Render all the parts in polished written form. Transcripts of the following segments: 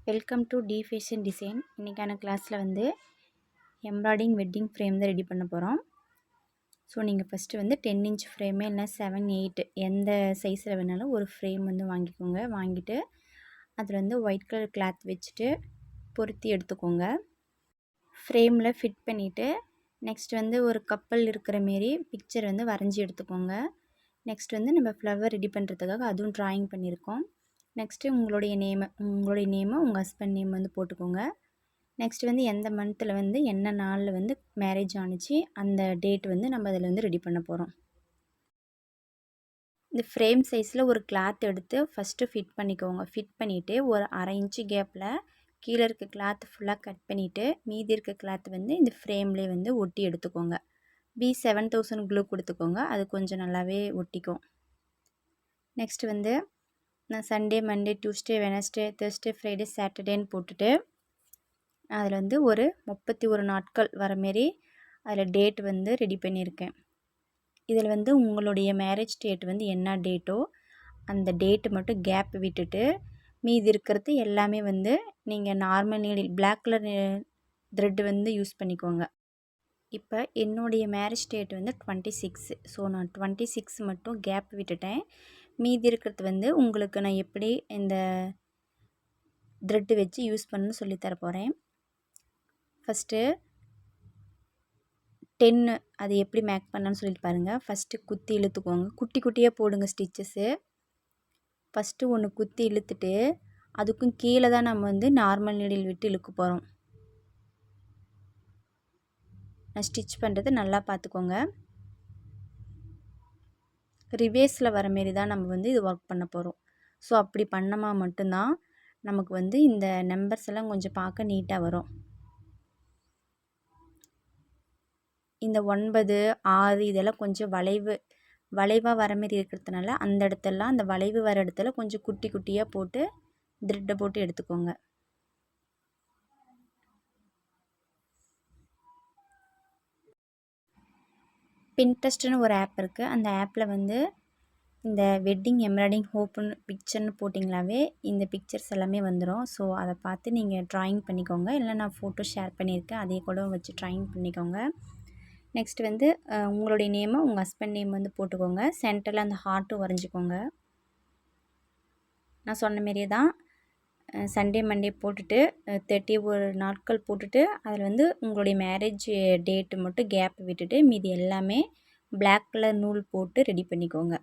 Welcome to D fashion design. இன்றைக்கான கிளாஸில் வந்து எம்ப்ராய்டிங் வெட்டிங் ஃப்ரேம் தான் ரெடி பண்ண போகிறோம். ஸோ நீங்கள் ஃபஸ்ட்டு வந்து 10 இன்ச் ஃப்ரேமே இல்லை 7, 8 எந்த சைஸில் வேணாலும் ஒரு ஃப்ரேம் வந்து வாங்கிக்கோங்க. வாங்கிட்டு அதில் வந்து ஒயிட் கலர் கிளாத் வச்சுட்டு பொருத்தி எடுத்துக்கோங்க. ஃப்ரேமில் ஃபிட் பண்ணிவிட்டு நெக்ஸ்ட் வந்து ஒரு கப்பல் இருக்கிற மாரி பிக்சர் வந்து வரைஞ்சி எடுத்துக்கோங்க. நெக்ஸ்ட் வந்து நம்ம ஃப்ளவர் ரெடி பண்ணுறதுக்காக அதுவும் ட்ராயிங் பண்ணியிருக்கோம். நெக்ஸ்ட்டு உங்களுடைய நேமு உங்கள் ஹஸ்பண்ட் நேம் வந்து போட்டுக்கோங்க. நெக்ஸ்ட் வந்து எந்த மந்தில் வந்து என்ன நாளில் வந்து மேரேஜ் ஆணுச்சு அந்த டேட் வந்து நம்ம அதில் வந்து ரெடி பண்ண போகிறோம். இந்த ஃப்ரேம் சைஸில் ஒரு கிளாத் எடுத்து ஃபஸ்ட்டு ஃபிட் பண்ணிக்கோங்க. ஃபிட் பண்ணிவிட்டு ஒரு 1/2 இன்ச்சு கேப்பில் கீழே இருக்க கிளாத் ஃபுல்லாக கட் பண்ணிவிட்டு மீதி இருக்க கிளாத் வந்து இந்த ஃப்ரேம்லேயே வந்து ஒட்டி எடுத்துக்கோங்க. B7000 க்ளூ கொடுத்துக்கோங்க, அது கொஞ்சம் நல்லாவே ஒட்டிக்கும். நெக்ஸ்ட் வந்து நான் Sunday, Monday, Tuesday, Wednesday, Thursday, Friday, சாட்டர்டேன்னு போட்டுட்டு அதில் வந்து ஒரு 31 நாட்கள் வர மாரி அதில் டேட் வந்து ரெடி பண்ணியிருக்கேன். இதில் வந்து உங்களுடைய மேரேஜ் டேட் வந்து என்ன டேட்டோ அந்த டேட்டு மட்டும் கேப் விட்டுட்டு மீதி இருக்கிறது எல்லாமே வந்து நீங்கள் normal needle black colour thread வந்து யூஸ் பண்ணிக்கோங்க. இப்போ என்னுடைய மேரேஜ் டேட் வந்து 26. ஸோ நான் 26 மட்டும் கேப் விட்டுட்டேன். மீதி இருக்கிறது வந்து உங்களுக்கு நான் எப்படி இந்த த்ரெட்டு வச்சு யூஸ் பண்ணணும்னு சொல்லித்தர போகிறேன். ஃபஸ்ட்டு 10 அது எப்படி மேக் பண்ணலான்னு சொல்லிட்டு பாருங்கள். ஃபஸ்ட்டு குத்தி இழுத்துக்கோங்க. குட்டி குட்டியாக போடுங்க ஸ்டிச்சஸ்ஸு. ஃபஸ்ட்டு ஒன்று குத்தி இழுத்துட்டு அதுக்கும் கீழே தான் நம்ம வந்து நார்மல் நீடில் விட்டு இழுக்க போகிறோம். நான் ஸ்டிச் பண்ணுறது நல்லா பார்த்துக்கோங்க. ரிவேர்ஸில் வர மாரி தான் நம்ம வந்து இது ஒர்க் பண்ண போகிறோம். ஸோ அப்படி பண்ணோமா மட்டும்தான் நமக்கு வந்து இந்த நம்பர்ஸ் எல்லாம் கொஞ்சம் பார்க்க நீட்டாக வரும். இந்த 9, 6 இதெல்லாம் கொஞ்சம் வளைவாக வர மாரி இருக்கிறதுனால அந்த இடத்தெல்லாம் அந்த வளைவு வர இடத்துல கொஞ்சம் குட்டி குட்டியாக போட்டு த்ரெட்டை போட்டு எடுத்துக்கோங்க. பின்ட்ரெஸ்ட்னு ஒரு ஆப் இருக்குது. அந்த ஆப்பில் வந்து இந்த வெட்டிங் எம்ப்ராய்டிங் ஹோப்புன்னு பிக்சர்னு போட்டிங்களாவே இந்த பிக்சர்ஸ் எல்லாமே வந்துடும். ஸோ அதை பார்த்து நீங்கள் ட்ராயிங் பண்ணிக்கோங்க. இல்லை நான் ஃபோட்டோ ஷேர் பண்ணியிருக்கேன், அதே கூட வச்சு ட்ராயிங் பண்ணிக்கோங்க. நெக்ஸ்ட் வந்து உங்களுடைய நேமு உங்கள் ஹஸ்பண்ட் நேம் வந்து போட்டுக்கோங்க. சென்டரில் அந்த ஹார்ட்டும் வரைஞ்சிக்கோங்க. நான் சொன்ன மாரியே தான் சண்டே, மண்டே போட்டுட்டு 31 நாட்கள் போட்டுட்டு அதில் வந்து உங்களுடைய மேரேஜ் டேட்டு மட்டும் கேப் விட்டுட்டு மீதி எல்லாமே பிளாக் கலர் நூல் போட்டு ரெடி பண்ணிக்கோங்க.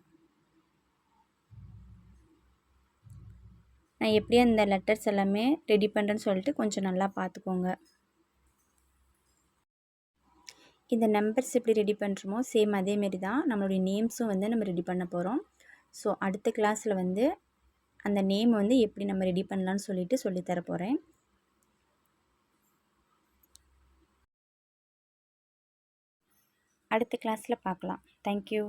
நான் எப்படியும் அந்த லெட்டர்ஸ் எல்லாமே ரெடி பண்ணுறேன்னு சொல்லிட்டு கொஞ்சம் நல்லா பார்த்துக்கோங்க. இந்த நம்பர்ஸ் எப்படி ரெடி பண்ணுறோமோ சேம் அதேமாரி தான் நம்மளுடைய நேம்ஸும் வந்து நம்ம ரெடி பண்ண போகிறோம். ஸோ அடுத்த கிளாஸில் வந்து அந்த நேம் வந்து எப்படி நம்ம ரெடி பண்ணலான்னு சொல்லிட்டு சொல்லித்தர போகிறேன். அடுத்த கிளாஸில் பார்க்கலாம். தேங்க்யூ.